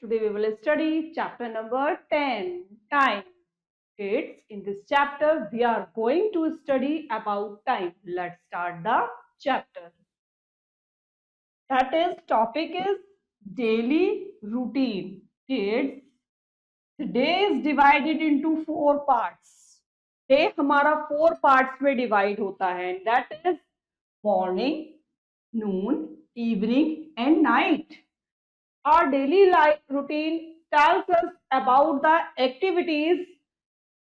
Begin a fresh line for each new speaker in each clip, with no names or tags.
Today we will study chapter number 10, time. Kids, in this chapter we are going to study about time. Let's start the chapter. That is, topic is daily routine. Kids, the day is divided into 4 parts. Day हमारा 4 parts में divide होता है. And that is morning, noon, evening and night. Our daily life routine tells us about the activities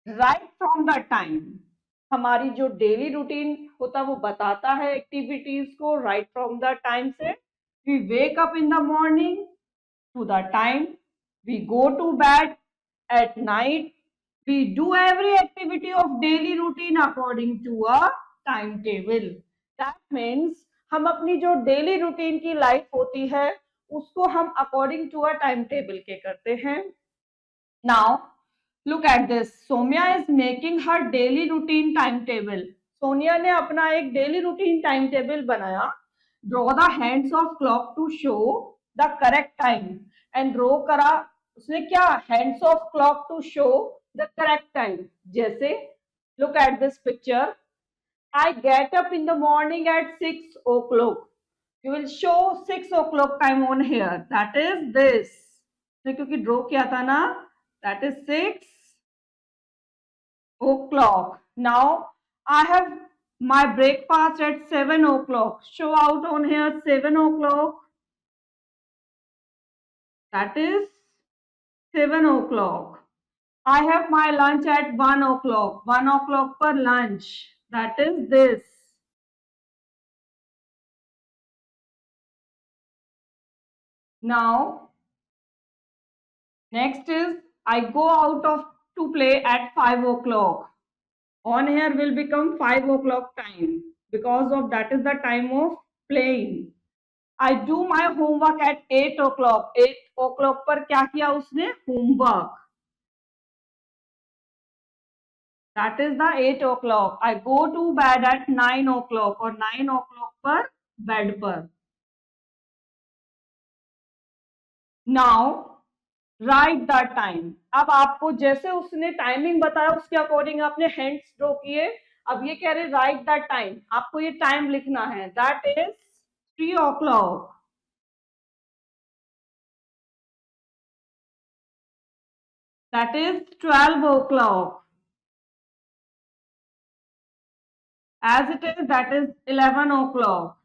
right from the time. हमारी जो daily routine होता है वो बताता है एक्टिविटीज को राइट फ्रॉम द टाइम से. We wake up in the morning to the time, we go to bed at night, we do every activity of daily routine according to a timetable. That means हम अपनी जो daily routine की life होती है उसको हम according to a time table के करते हैं. Now look at this. Sonia is making her daily routine time table. Sonia ने अपना एक डेली रूटीन टाइम टेबल बनाया. Draw the hands of clock to show the correct time. And draw करा उसने क्या, hands of clock to show the correct time. जैसे look at this picture. I get up in the morning at 6 o'clock. You will show 6 o'clock time on here. That is this. क्योंकि draw किया था ना, that is 6 o'clock. Now I have my breakfast at 7 o'clock. Show out on here 7 o'clock. That is 7 o'clock. I have my lunch at 1 o'clock. 1 o'clock for lunch. That is this. Now, next is I go out of to play at 5 o'clock. On here will become 5 o'clock time because of that is the time of playing. I do my homework at 8 o'clock. 8 o'clock पर क्या किया उसने, homework. That is the 8 o'clock. I go to bed at 9 o'clock और 9 o'clock पर bed पर. Now right the time. अब आपको जैसे उसने टाइमिंग बताया उसके अकॉर्डिंग आपने हैंड्स ड्रॉ किए. अब ये कह रहे राइट द टाइम. आपको ये टाइम लिखना है. That is 3 o'clock. That is 12 o'clock. As it is, that is 11 o'clock.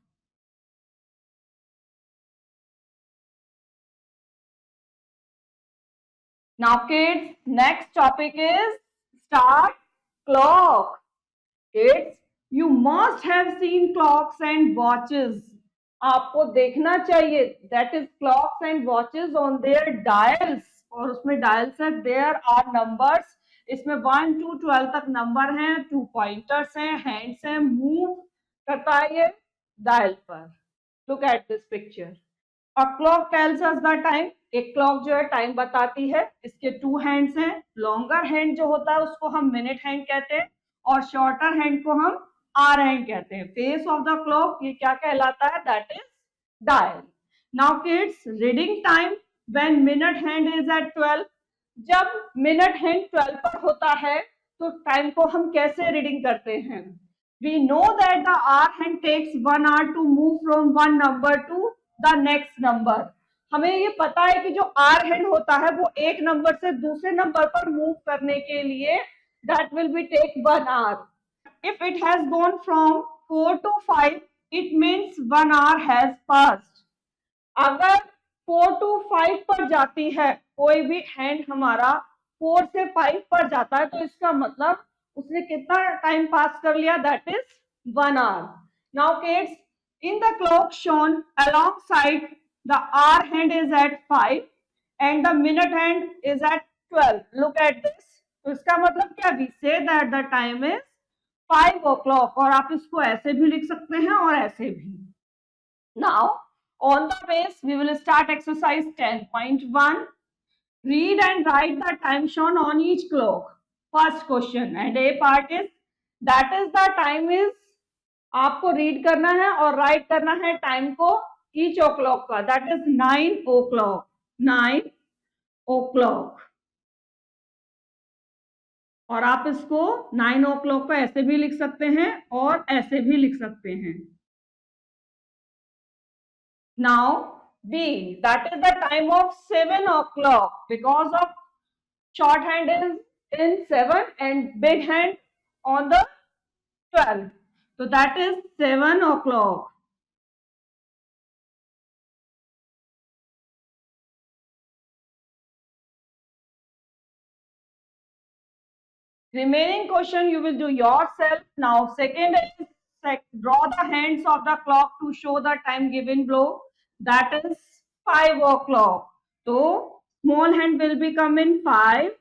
Now kids, next topic is start clock. Kids, you must have seen clocks and watches. आपको देखना चाहिए that is clocks and watches on their dials. और उसमें dials है, there are numbers. इसमें 1 to 12 तक number हैं, 2 pointers हैं, हैंड्स हैं, मूव करता है ये डायल पर. Look at this picture. A clock tells us the time. एक क्लॉक जो है टाइम बताती है. इसके 2 हैंड्स हैं. लॉन्गर हैंड जो होता है उसको हम मिनट हैंड कहते हैं और शॉर्टर हैंड को हम आवर हैंड कहते हैं. फेस ऑफ द क्लॉक ये क्या कहलाता है, that is dial. Now kids, reading time when minute hand is at 12. जब मिनट हैंड 12 पर होता है तो टाइम को हम कैसे रीडिंग करते हैं. We know that the hour hand takes 1 hour to move from one number to the next number. हमें ये पता है कि जो आर हैंड होता है वो एक नंबर से दूसरे नंबर पर मूव करने के लिए that will be take 1 hour. If it has gone from 4 to 5, it means 1 hour has passed. अगर 4 to 5 पर जाती है कोई भी हैंड हमारा 4 से 5 पर जाता है तो इसका मतलब उसने कितना टाइम पास कर लिया, that is 1 hour. Now kids, in the clock shown alongside, the hour hand is at 5 and the minute hand is at 12. Look at this. तो इसका मतलब क्या, we say that the time is 5 o'clock. और आप इसको ऐसे भी लिख सकते हैं और ऐसे भी. Now on the base we will start exercise 10.1. Read and write the time shown on each clock. First question and A part is that is the time is. आपको रीड करना है और राइट करना है टाइम को each ओ clock का. That is 9 o'clock. 9 o'clock। और आप इसको 9 o'clock को ऐसे भी लिख सकते हैं और ऐसे भी लिख सकते हैं। Now B, that is the time of 7 o'clock because of shorthand is in 7 and big hand on the 12. So that is 7 o'clock. Remaining question you will do yourself. Now second is draw the hands of the clock to show the time given below. That is 5 o'clock. So small hand will become in 5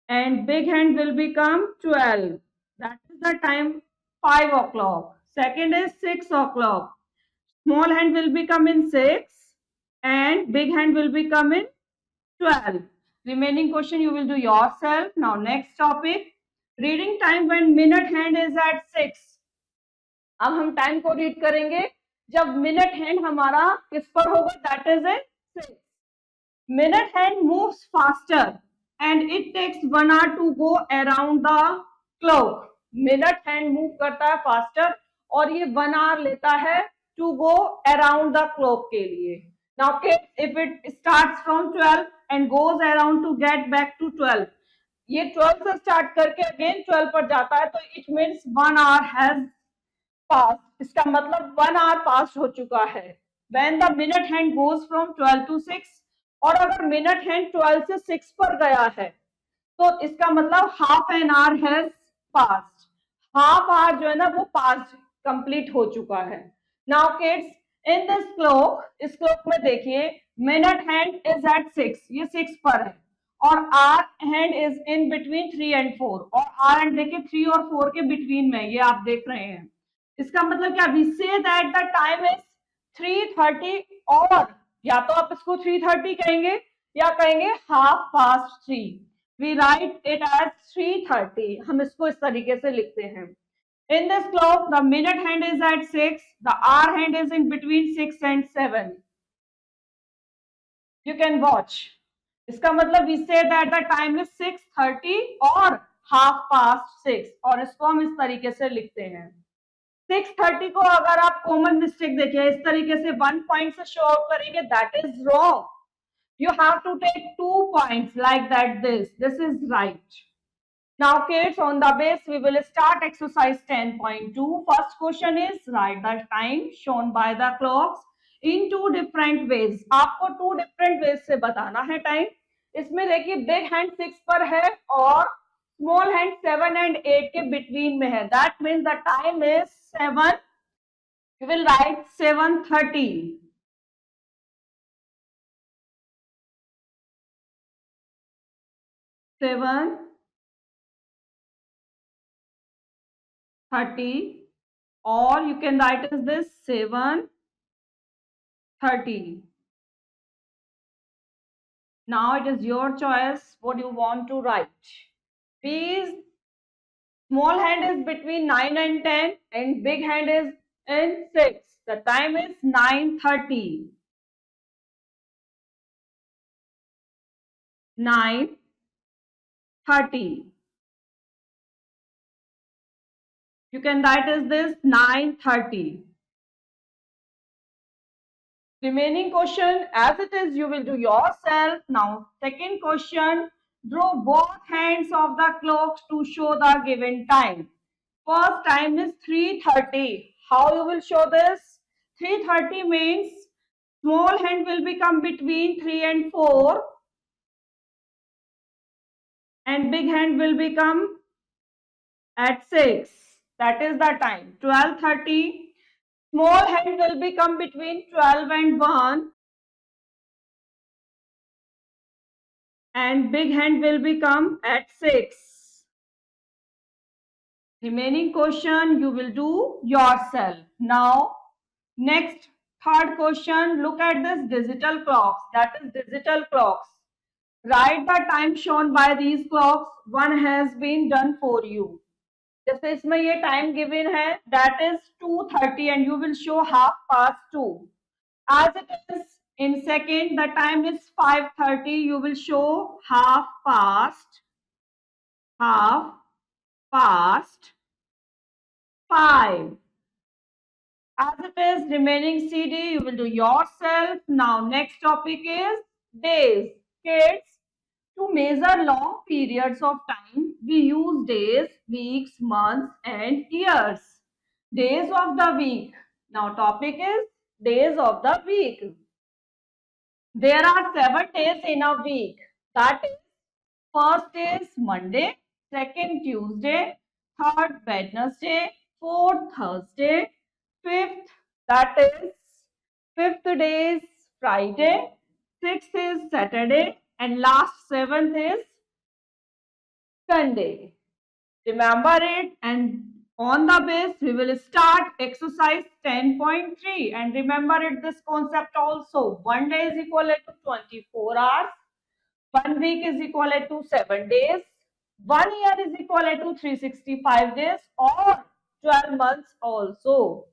and big hand will become 12. That is the time 5 o'clock. Second is 6 o'clock. Small hand will become in 6 and big hand will become in 12. Remaining question you will do yourself. Now next topic, reading time when minute hand is at 6. अब हम time को read करेंगे जब minute hand हमारा किस पर होगा, that is in 6. Minute hand moves faster and it takes 1 hour to go around the clock. Minute hand move करता है faster और ये 1 hour लेता है to go around the clock के लिए. Now kids, if it starts from 12 and goes around to get back to 12, ये 12 से स्टार्ट करके अगेन 12 पर जाता है तो it means 1 hour has passed. इसका मतलब 1 hour पास हो चुका है. When the minute hand goes from 12 to 6, और अगर मिनट हैंड 12 से 6 पर गया है तो इसका मतलब half an hour has passed. Half hour जो है ना वो पास्ट कंप्लीट हो चुका है. Now kids, in this clock, इस क्लॉक में देखिए मिनट हैंड इज एट 6, ये 6 पर है और hour hand is in between 3 and 4 और आर हैंड देखिए 3 और 4 के बिटवीन में, ये आप देख रहे हैं. इसका मतलब क्या, we say that the time is 3:30 और या तो आप इसको 3:30 कहेंगे या कहेंगे half past 3. We write it as 3:30. हम इसको इस तरीके से लिखते हैं. In this clock the minute hand is at 6, the hour hand is in between 6 and 7. You can watch. इसका मतलब we say that the time is 6:30 और हाफ पास्ट 6 और इसको हम इस तरीके से लिखते हैं. 6:30 को अगर आप कॉमन मिस्टेक देखिए इस तरीके से 1 पॉइंट से शो आउट करेंगे, that is wrong. You have to take 2 points like that. This is right. Now kids, on the base we will start exercise 10.2. First question is write the time shown by the clocks in 2 different ways. आपको 2 different ways से बताना है time. इसमें देखिए big hand 6 पर है और small hand 7 and 8 के बिटवीन में है. That means the time is 7. You will write 7:30. 7:30 or you can write as this 7:30. Now it is your choice what you want to write. Please, small hand is between 9 and 10 and big hand is in 6. The time is 9:30. 9:30. You can write as this 9:30. Remaining question as it is you will do yourself. Now second question, draw both hands of the clock to show the given time. First time is 3:30. How you will show this? 3:30 means small hand will become between 3 and 4 and big hand will become at 6. That is the time. 12:30. Small hand will become between 12 and 1 and big hand will become at 6. Remaining question you will do yourself. Now next third question, look at this digital clocks, that is digital clocks. Write the time shown by these clocks. One has been done for you. जैसे इसमें ये time given है that is 2:30 and you will show 2:30. As it is In second, the time is 5:30. You will show half past 5. As it is remaining CD, you will do yourself. Now, next topic is days. Kids, to measure long periods of time, we use days, weeks, months, and years. Days of the week. Now, topic is days of the week. There are 7 days in a week. That is, first is Monday, second Tuesday, third Wednesday, fourth Thursday, fifth, that is fifth day is Friday, sixth is Saturday, and last seventh is Sunday. Remember it, and on the base we will start exercise 10.3, and remember it this concept also. 1 day is equal to 24 hours, 1 week is equal to 7 days, 1 year is equal to 365 days, or 12 months also.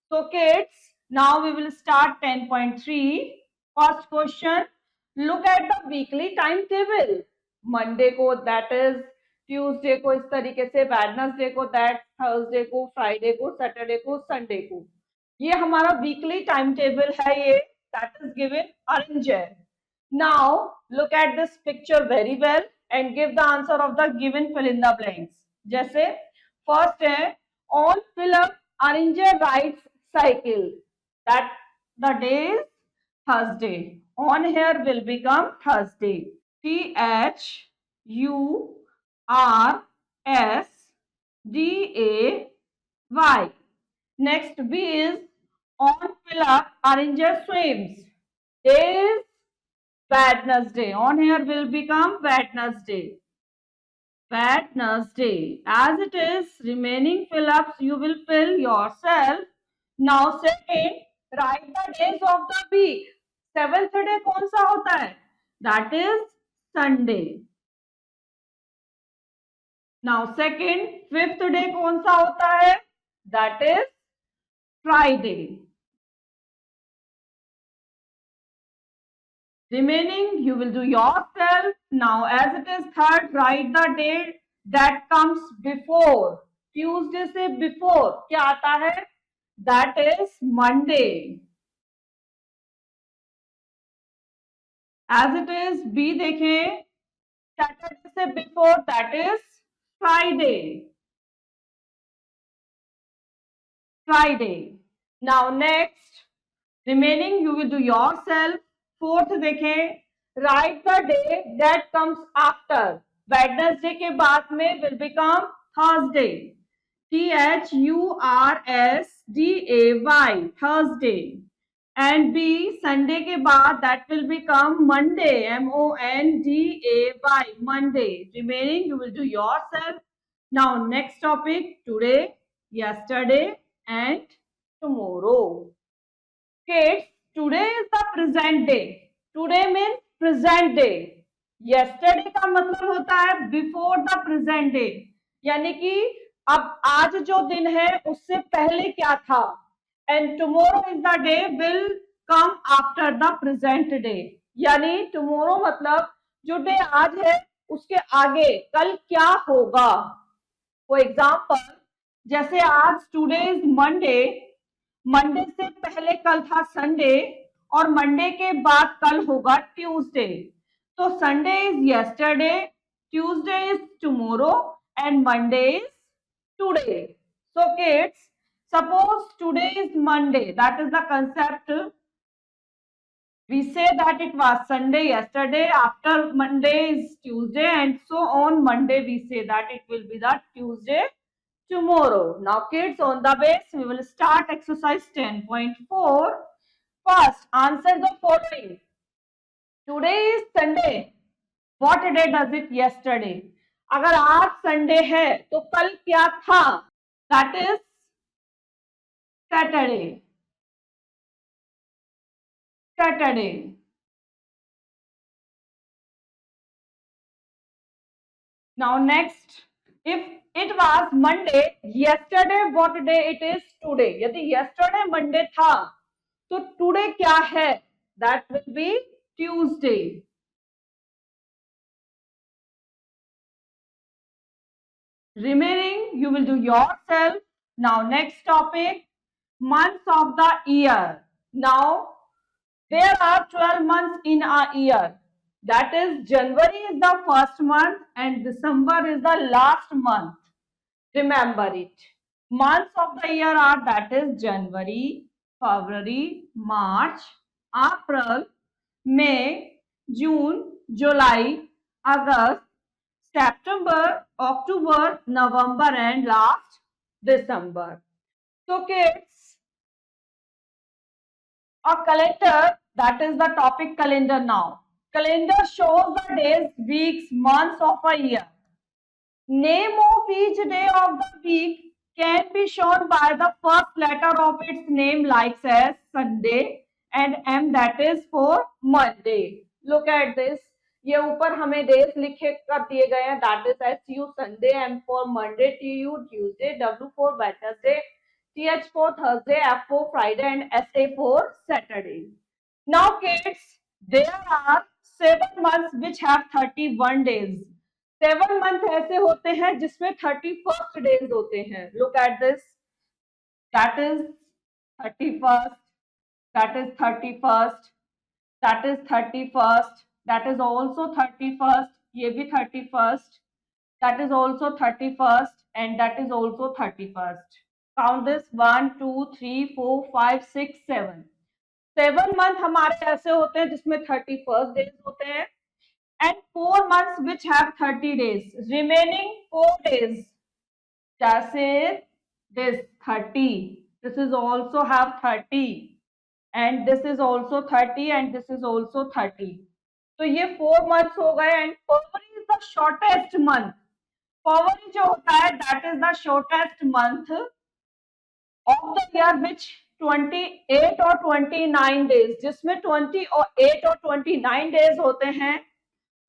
So kids, now we will start 10.3. First question, look at the weekly timetable. Monday को that is Tuesday को इस तरीके से, Wednesday को that, Thursday को, Friday को, Saturday को, Sunday को. ये हमारा वीकली टाइम टेबल है ये, that is given arranger. Now look at this picture very well and give the answer of the given fill in the blanks. जैसे first है on fill up arranger writes cycle, that the day is Thursday. On here will become Thursday. Thursday. Next B is on fill up arranger swims. Day is Wednesday. On here will become Wednesday. Wednesday. As it is, remaining fill-ups you will fill yourself. Now second, write the days of the week. Seventh day कौन सा होता है? That is Sunday. Now second, fifth day कौन सा होता है? That is Friday. Remaining you will do yourself. Now as it is third, write the date that comes before. Tuesday से before क्या आता है? That is Monday. As it is B देखें, Saturday से before, that is Friday. Friday. Now next, remaining you will do yourself. Fourth देखें, write the day that comes after. Wednesday के बाद में will become Thursday. Thursday. Thursday. And B, Sunday के बाद that will become Monday. Monday. Monday. Remaining you will do yourself. Now next topic, today, yesterday, and tomorrow. Kids, today is the present day. Today means present day. Yesterday का मतलब होता है before the present day. यानी कि अब आज जो दिन है उससे पहले क्या था. And tomorrow is the day will come after the present day. यानी tomorrow मतलब जो डे आज है उसके आगे कल क्या होगा. For example, जैसे आज today is Monday, मंडे से पहले कल था संडे, और मंडे के बाद कल होगा ट्यूसडे. तो Sunday is yesterday, Tuesday is tomorrow, and Monday is today. So kids, suppose today is Monday, that is the concept. We say that it was Sunday yesterday, after Monday is Tuesday, and so on Monday we say that it will be the Tuesday tomorrow. Now kids, on the base we will start exercise 10.4. First, answer the following. Today is Sunday. What day does it yesterday? अगर आज Sunday है तो कल क्या था? That is Saturday. Saturday. Now next, if it was Monday yesterday, what day it is today? यदि yesterday Monday था तो today क्या है? that will be Tuesday. Remaining you will do yourself. Now next topic, months of the year. Now there are 12 months in a year. That is, January is the first month and December is the last month. Remember it. Months of the year are, that is, January, February, March, April, May, June, July, August, September, October, November, and last December. So kids, a calendar, that is the topic calendar now. Calendar shows the days, weeks, months of a year. Name of each day of the week can be shown by the first letter of its name, like as Sunday, and M, that is for Monday. Look at this. ये ऊपर हमें days लिखे कर दिए गए हैं, that is S U Sunday, M for Monday, T U Tuesday, W for Wednesday, T H for Thursday, F for Friday and S A for Saturday. Now kids, there are 7 months which have 31 days. 7 month ऐसे होते हैं जिसमें 31st days होते हैं. Look at this, that is 31st, that is 31st, that is 31st, that is also 31st, ये भी 31st, that is also 31st, and that is also 31st. Count this, 1 2 3 4 5 6 7. 7 month हमारे ऐसे होते हैं जिसमें 31st days होते हैं, and 4 months which have 30 days. Remaining 4 days, just say this 30, this is also have 30, and this is also 30, and this is also 30. तो ये 4 months हो गए. and February is the shortest month. February जो होता है, that is the shortest month of the year, which 28 और 29 days, जिसमें 28 और 29 days होते हैं.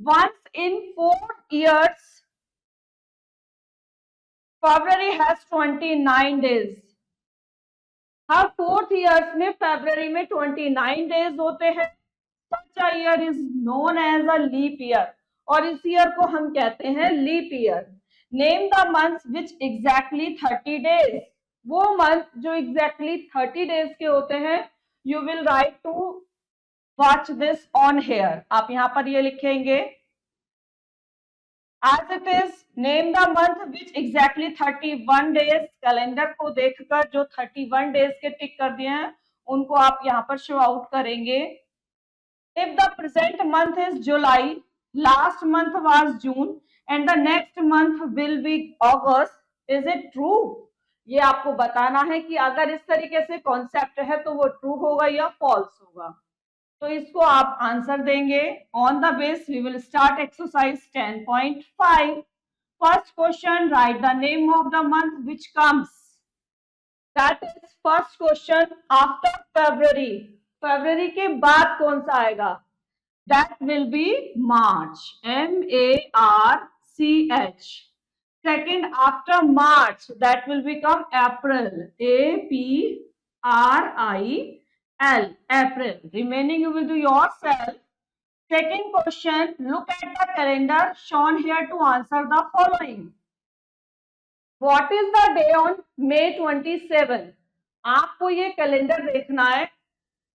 Once in 4 years, February has 29 days. Her 4th years में February में 29 days होते हैं. Such a year is known as a leap year. और इस ईयर को हम कहते हैं leap year. Name the months which exactly 30 days. वो month जो exactly 30 days के होते हैं, you will write to watch this on here. आप यहाँ पर ये लिखेंगे as it is. Name the month which exactly 31 days. Calendar को देखकर जो 31 days के टिक कर दिए हैं उनको आप यहाँ पर शो आउट करेंगे. If the present month is July, last month was June, and the next month will be August, is it true? ये आपको बताना है कि अगर इस तरीके से कॉन्सेप्ट है तो वो ट्रू होगा या फॉल्स होगा. तो इसको आप आंसर देंगे. On the base we will start exercise 10.5. First question, right the name of the month which comes. That is first question after February. फरवरी के बाद कौन सा आएगा? That will be March, MARCH. Second, after March that will become April, APRIL, April. Remaining you will do yourself. Second question, look at the calendar shown here to answer the following. What is the day on May 27? आपको ये calendar देखना है,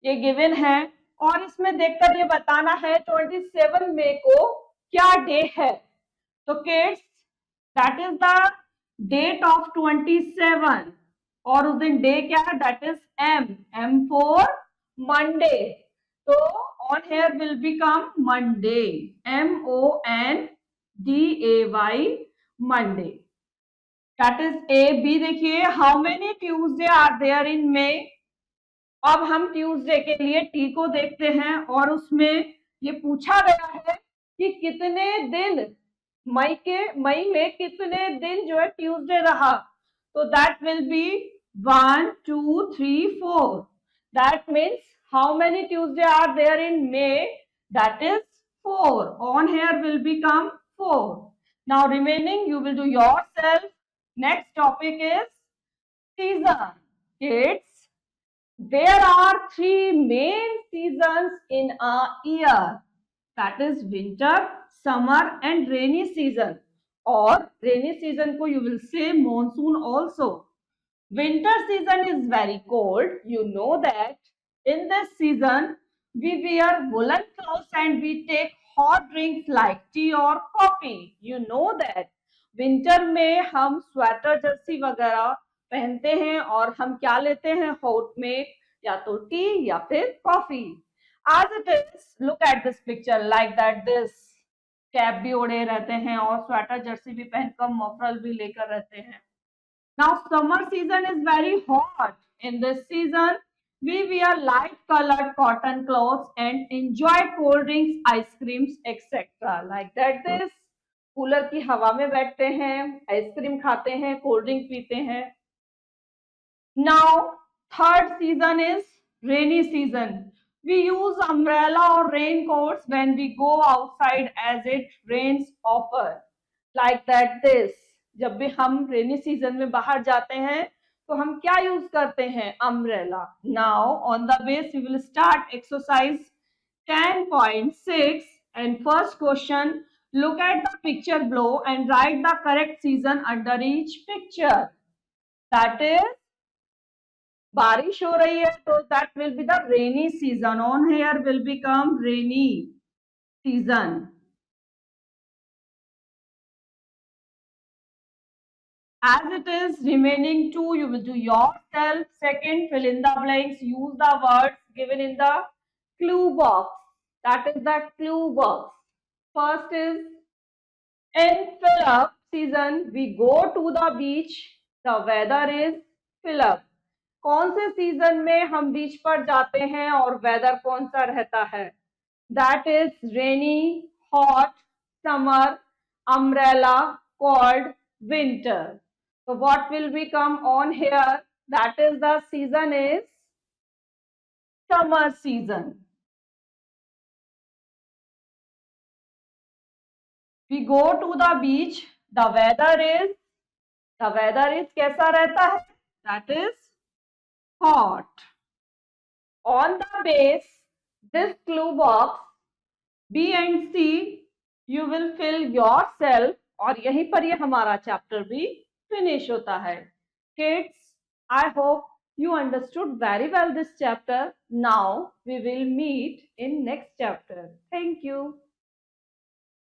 ये given है, और इसमें देखकर ये बताना है 27 मई को क्या डे है. तो kids, that is the date of 27, और उस दिन डे क्या है? That is M for Monday. तो on here will become Monday, MONDAY, Monday. That is A. B देखिए, how many Tuesday are there in May. अब हम ट्यूसडे के लिए टी को देखते हैं, और उसमें ये पूछा गया है कि कितने दिन मई में कितने दिन जो है ट्यूसडे रहा. तो that will be 1 2 3 4. That means how many Tuesday are there in May? That is 4. On here will become 4. Now remaining you will do yourself. Next topic is season. Kids, There are three main seasons in a year. That is winter, summer and rainy season. Or rainy season ko you will say monsoon also. Winter season is very cold. You know that. In this season, we wear woolen clothes and we take hot drinks like tea or coffee. You know that. Winter में हम sweater Jersey वगैरह पहनते हैं और हम क्या लेते हैं हॉट में या तो टी या फिर coffee. As it is, look at this picture like that. This cap भी ओढ़े रहते हैं और स्वेटर जर्सी भी पहनकर मफरल भी लेकर रहते हैं. Now summer season is very hot. In this season, we wear light colored cotton clothes and enjoy cold drinks, ice creams, etc. Like that this cooler की हवा में बैठते हैं, आइसक्रीम खाते हैं, कोल्ड ड्रिंक पीते हैं. Now third season is rainy season. We use umbrella or raincoats when we go outside as it rains often. Like that this. जब भी हम रेनी सीजन में बाहर जाते हैं तो हम क्या यूज करते हैं? Umbrella. Now on the base we will start exercise 10.6 and first question, look at the picture below and write the correct season under each picture. That is, बारिश हो रही है तो that will be the rainy season. On here will become rainy season. As it is remaining two, you will do yourself. Second, fill in the blanks. Use the words given in the clue box. That is the clue box. First is in fill up season, we go to the beach. The weather is fill up. कौन से season में हम बीच पर जाते हैं और weather कौन सा रहता है? That is rainy, hot, summer, umbrella, cold, winter. So what will become on here? That is the season is summer season. We go to the beach. The weather is कैसा रहता है? That is hot. On the base, this clue box B and C, you will fill yourself. और यहीं पर ये हमारा chapter भी finish होता है. Kids, I hope you understood very well this chapter. Now we will meet in next chapter. Thank you.